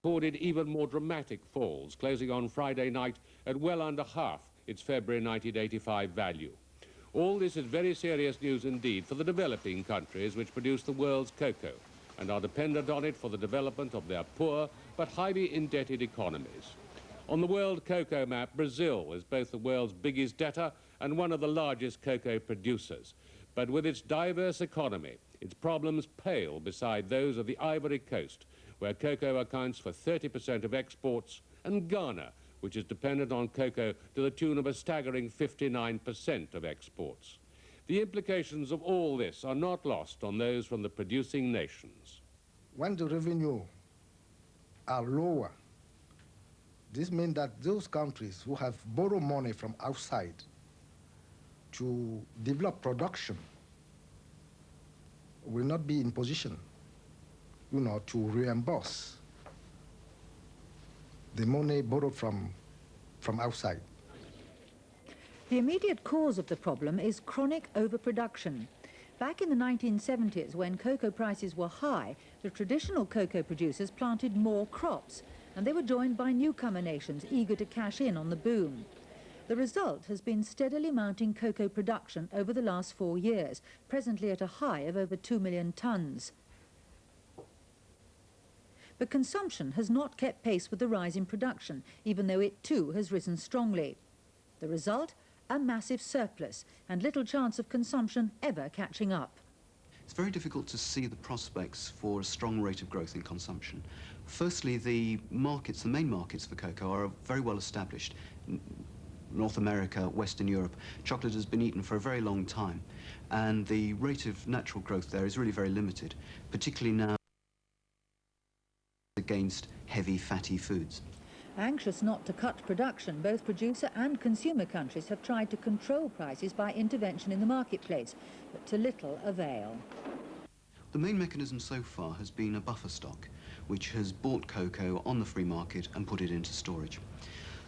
recorded even more dramatic falls, closing on Friday night at well under half its February 1985 value. All this is very serious news indeed for the developing countries which produce the world's cocoa and are dependent on it for the development of their poor but highly indebted economies. On the world cocoa map, Brazil is both the world's biggest debtor and one of the largest cocoa producers. But with its diverse economy, its problems pale beside those of the Ivory Coast, where cocoa accounts for 30% of exports, and Ghana, which is dependent on cocoa to the tune of a staggering 59% of exports. The implications of all this are not lost on those from the producing nations. When the revenue are lower, this means that those countries who have borrowed money from outside to develop production will not be in position, to reimburse the money borrowed from outside. The immediate cause of the problem is chronic overproduction. Back in the 1970s, when cocoa prices were high, the traditional cocoa producers planted more crops, and they were joined by newcomer nations eager to cash in on the boom. The result has been steadily mounting cocoa production over the last 4 years, presently at a high of over 2 million tonnes. But consumption has not kept pace with the rise in production, even though it too has risen strongly. The result? A massive surplus, and little chance of consumption ever catching up. It's very difficult to see the prospects for a strong rate of growth in consumption. Firstly, the markets, the main markets for cocoa are very well established. North America, Western Europe, chocolate has been eaten for a very long time, and the rate of natural growth there is really very limited, particularly now against heavy, fatty foods. Anxious not to cut production, both producer and consumer countries have tried to control prices by intervention in the marketplace, but to little avail. The main mechanism so far has been a buffer stock, which has bought cocoa on the free market and put it into storage.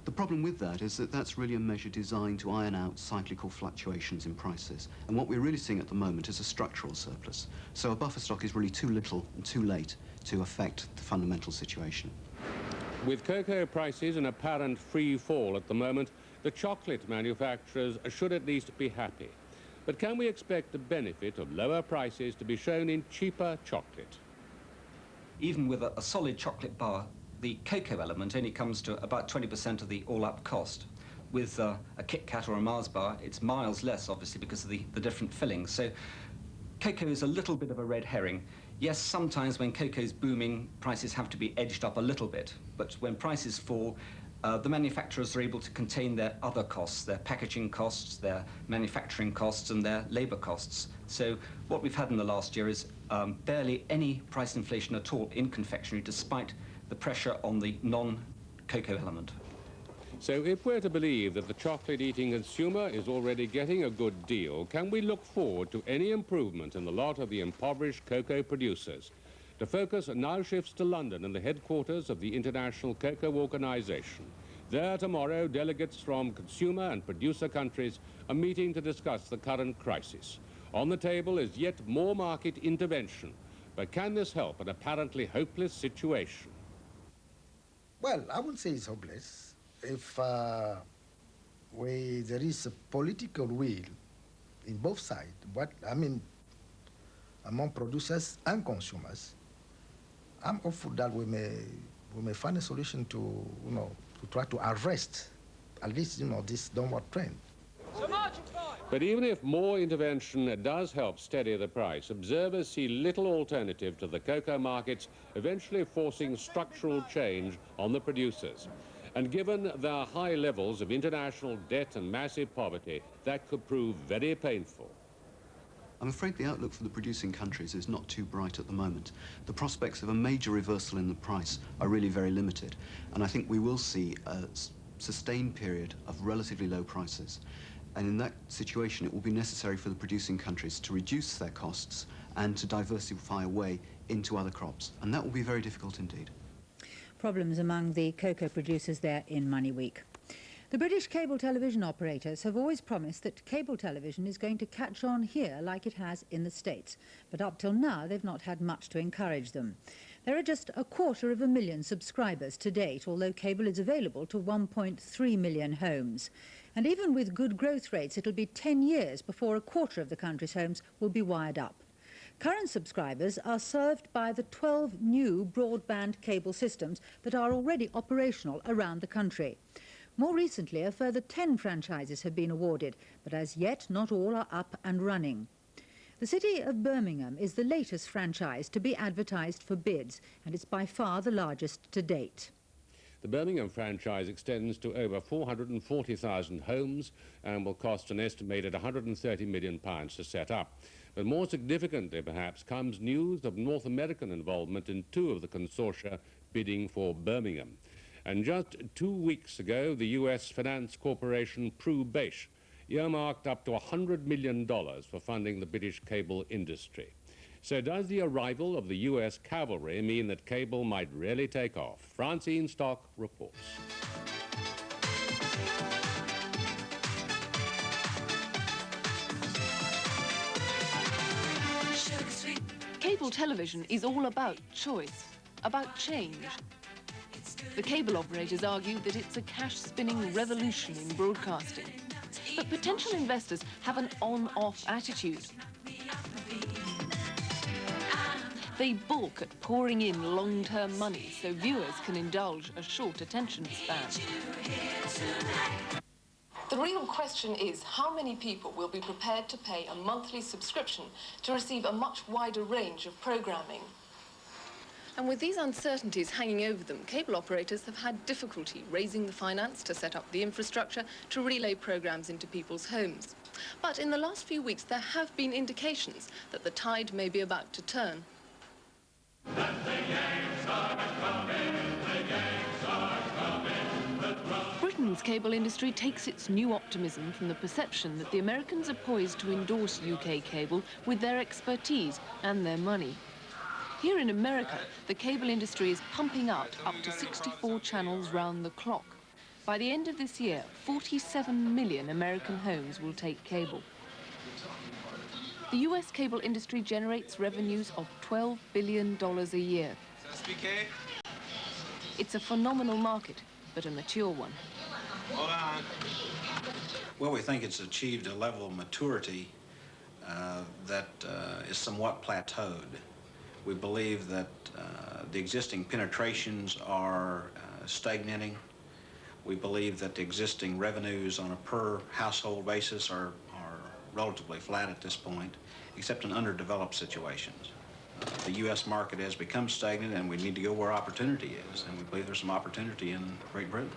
The problem with that is that that's really a measure designed to iron out cyclical fluctuations in prices. And what we're really seeing at the moment is a structural surplus. So a buffer stock is really too little and too late to affect the fundamental situation. With cocoa prices in apparent free fall at the moment, the chocolate manufacturers should at least be happy. But can we expect the benefit of lower prices to be shown in cheaper chocolate? Even with a solid chocolate bar, the cocoa element only comes to about 20% of the all-up cost. With a Kit Kat or a Mars bar, it's miles less, obviously, because of the different fillings. So cocoa is a little bit of a red herring. Yes, sometimes when cocoa's booming, prices have to be edged up a little bit. But when prices fall, the manufacturers are able to contain their other costs, their packaging costs, their manufacturing costs, and their labor costs. So what we've had in the last year is barely any price inflation at all in confectionery, despite the pressure on the non-cocoa element. So if we're to believe that the chocolate-eating consumer is already getting a good deal, can we look forward to any improvement in the lot of the impoverished cocoa producers? The focus now shifts to London and the headquarters of the International Cocoa Organization. There tomorrow, delegates from consumer and producer countries are meeting to discuss the current crisis. On the table is yet more market intervention. But can this help an apparently hopeless situation? Well, I wouldn't say it's hopeless. If there is a political will in both sides, among producers and consumers, I'm hopeful that we may find a solution to try to arrest at least this downward trend. But even if more intervention does help steady the price, observers see little alternative to the cocoa markets eventually forcing structural change on the producers. And given their high levels of international debt and massive poverty, that could prove very painful. I'm afraid the outlook for the producing countries is not too bright at the moment. The prospects of a major reversal in the price are really very limited, and I think we will see a sustained period of relatively low prices. And in that situation, it will be necessary for the producing countries to reduce their costs and to diversify away into other crops, and that will be very difficult indeed. Problems among the cocoa producers there in Money Week. The British cable television operators have always promised that cable television is going to catch on here like it has in the States, but up till now they've not had much to encourage them. There are just 250,000 subscribers to date, although cable is available to 1.3 million homes. And even with good growth rates, it'll be 10 years before a quarter of the country's homes will be wired up. Current subscribers are served by the 12 new broadband cable systems that are already operational around the country. More recently, a further 10 franchises have been awarded, but as yet not all are up and running. The city of Birmingham is the latest franchise to be advertised for bids, and it's by far the largest to date. The Birmingham franchise extends to over 440,000 homes and will cost an estimated £130 million to set up. But more significantly, perhaps, comes news of North American involvement in 2 of the consortia bidding for Birmingham. And just 2 weeks ago, the US finance corporation Programe earmarked up to $100 million for funding the British cable industry. So does the arrival of the US cavalry mean that cable might really take off? Francine Stock reports. Cable television is all about choice, about change. The cable operators argue that it's a cash-spinning revolution in broadcasting. But potential investors have an on-off attitude. They balk at pouring in long-term money so viewers can indulge a short attention span. The real question is how many people will be prepared to pay a monthly subscription to receive a much wider range of programming. And with these uncertainties hanging over them, cable operators have had difficulty raising the finance to set up the infrastructure to relay programs into people's homes. But in the last few weeks, there have been indications that the tide may be about to turn. Britain's cable industry takes its new optimism from the perception that the Americans are poised to endorse UK cable with their expertise and their money. Here in America, the cable industry is pumping out up to 64 channels round the clock. By the end of this year, 47 million American homes will take cable. The US cable industry generates revenues of $12 billion a year. It's a phenomenal market, but a mature one. Hold on. Well, we think it's achieved a level of maturity that is somewhat plateaued. We believe that the existing penetrations are stagnating. We believe that the existing revenues on a per household basis are relatively flat at this point, except in underdeveloped situations. The U.S. market has become stagnant, and we need to go where opportunity is, and we believe there's some opportunity in Great Britain.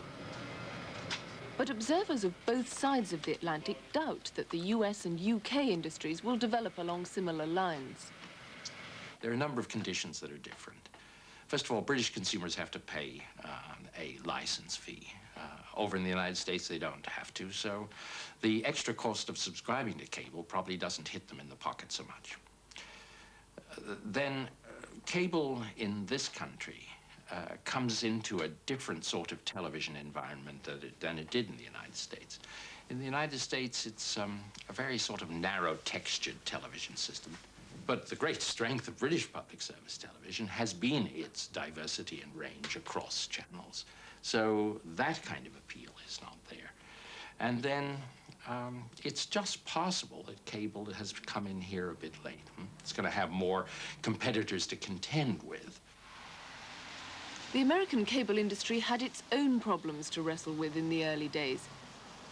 But observers of both sides of the Atlantic doubt that the US and UK industries will develop along similar lines. There are a number of conditions that are different. First of all, British consumers have to pay a license fee. Over in the United States, they don't have to, so the extra cost of subscribing to cable probably doesn't hit them in the pocket so much. Then cable in this country comes into a different sort of television environment than it did in the United States. In the United States, it's a very sort of narrow-textured television system. But the great strength of British public service television has been its diversity and range across channels. So that kind of appeal is not there. And then it's just possible that cable has come in here a bit late. It's going to have more competitors to contend with. The American cable industry had its own problems to wrestle with in the early days.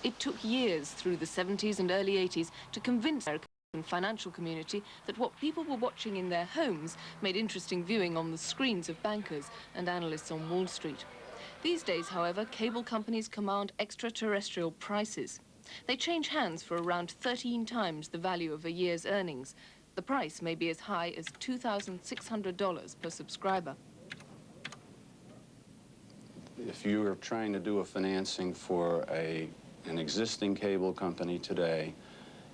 It took years through the 70s and early 80s to convince the American financial community that what people were watching in their homes made interesting viewing on the screens of bankers and analysts on Wall Street. These days, however, cable companies command extraterrestrial prices. They change hands for around 13 times the value of a year's earnings. The price may be as high as $2,600 per subscriber. If you are trying to do a financing for an existing cable company today,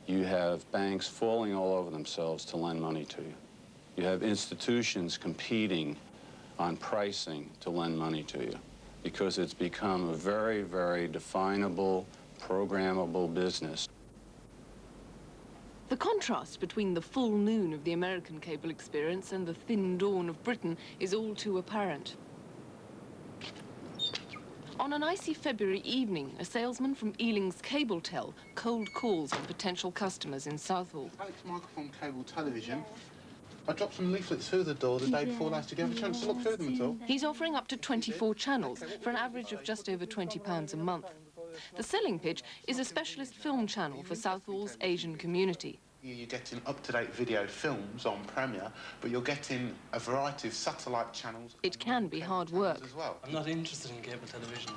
you have banks falling all over themselves to lend money to you. You have institutions competing on pricing to lend money to you because it's become a very, very definable, programmable business. The The contrast between the full noon of the American cable experience and the thin dawn of Britain is all too apparent. On an icy February evening, a salesman from Ealing's Cabletel cold calls on potential customers in Southall. Alex Microphone Cable Television. I dropped some leaflets through the door the day before last. Did you have a chance to look through them at all? He's offering up to 24 channels for an average of just over £20 a month. The selling pitch is a specialist film channel for Southall's Asian community. You're getting up-to-date video films on Premiere, but you're getting a variety of satellite channels. It can be hard work. As well. I'm not interested in cable television.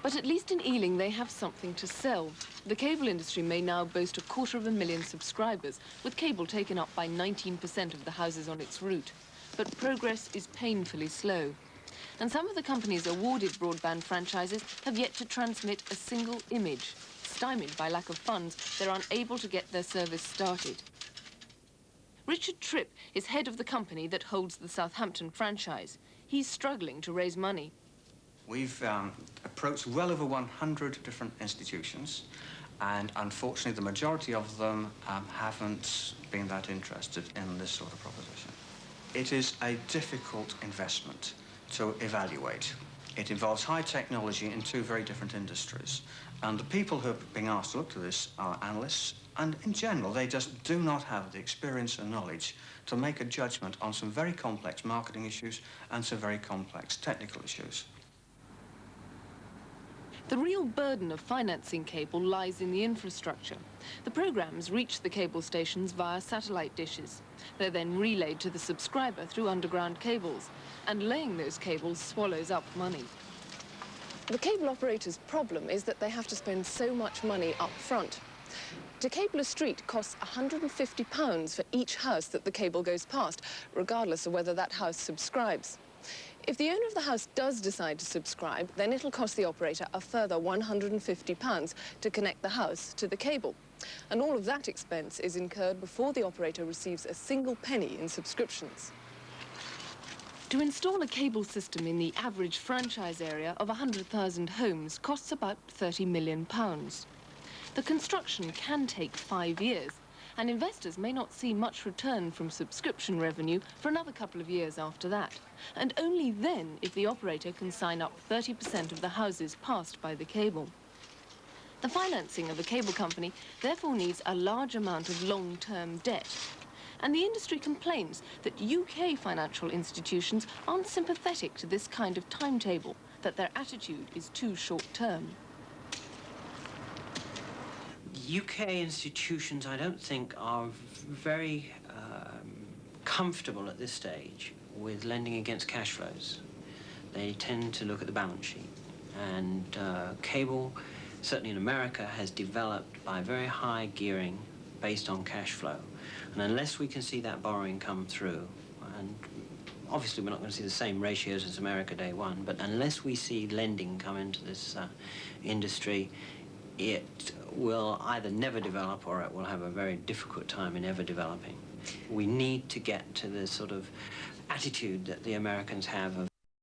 But at least in Ealing they have something to sell. The cable industry may now boast 250,000 subscribers, with cable taken up by 19% of the houses on its route. But progress is painfully slow. And some of the companies awarded broadband franchises have yet to transmit a single image. Stymied by lack of funds, they're unable to get their service started. Richard Tripp is head of the company that holds the Southampton franchise. He's struggling to raise money. We've approached well over 100 different institutions, and unfortunately the majority of them haven't been that interested in this sort of proposition. It is a difficult investment to evaluate. It involves high technology in two very different industries, and the people who are being asked to look to this are analysts, and in general they just do not have the experience and knowledge to make a judgment on some very complex marketing issues and some very complex technical issues. The real burden of financing cable lies in the infrastructure. The programs reach the cable stations via satellite dishes. They're then relayed to the subscriber through underground cables, and laying those cables swallows up money. The cable operator's problem is that they have to spend so much money up front. To cable a street costs £150 for each house that the cable goes past, regardless of whether that house subscribes. If the owner of the house does decide to subscribe, then it'll cost the operator a further £150 to connect the house to the cable. And all of that expense is incurred before the operator receives a single penny in subscriptions. To install a cable system in the average franchise area of 100,000 homes costs about £30 million. The construction can take 5 years, and investors may not see much return from subscription revenue for another couple of years after that, and only then if the operator can sign up 30% of the houses passed by the cable. The financing of a cable company therefore needs a large amount of long-term debt, and the industry complains that UK financial institutions aren't sympathetic to this kind of timetable, that their attitude is too short-term. UK institutions, I don't think, are very comfortable at this stage with lending against cash flows. They tend to look at the balance sheet. And cable, certainly in America, has developed by very high gearing based on cash flow. And unless we can see that borrowing come through, and obviously we're not going to see the same ratios as America day one, but unless we see lending come into this industry, it will either never develop or it will have a very difficult time in ever developing. We need to get to the sort of attitude that the Americans have of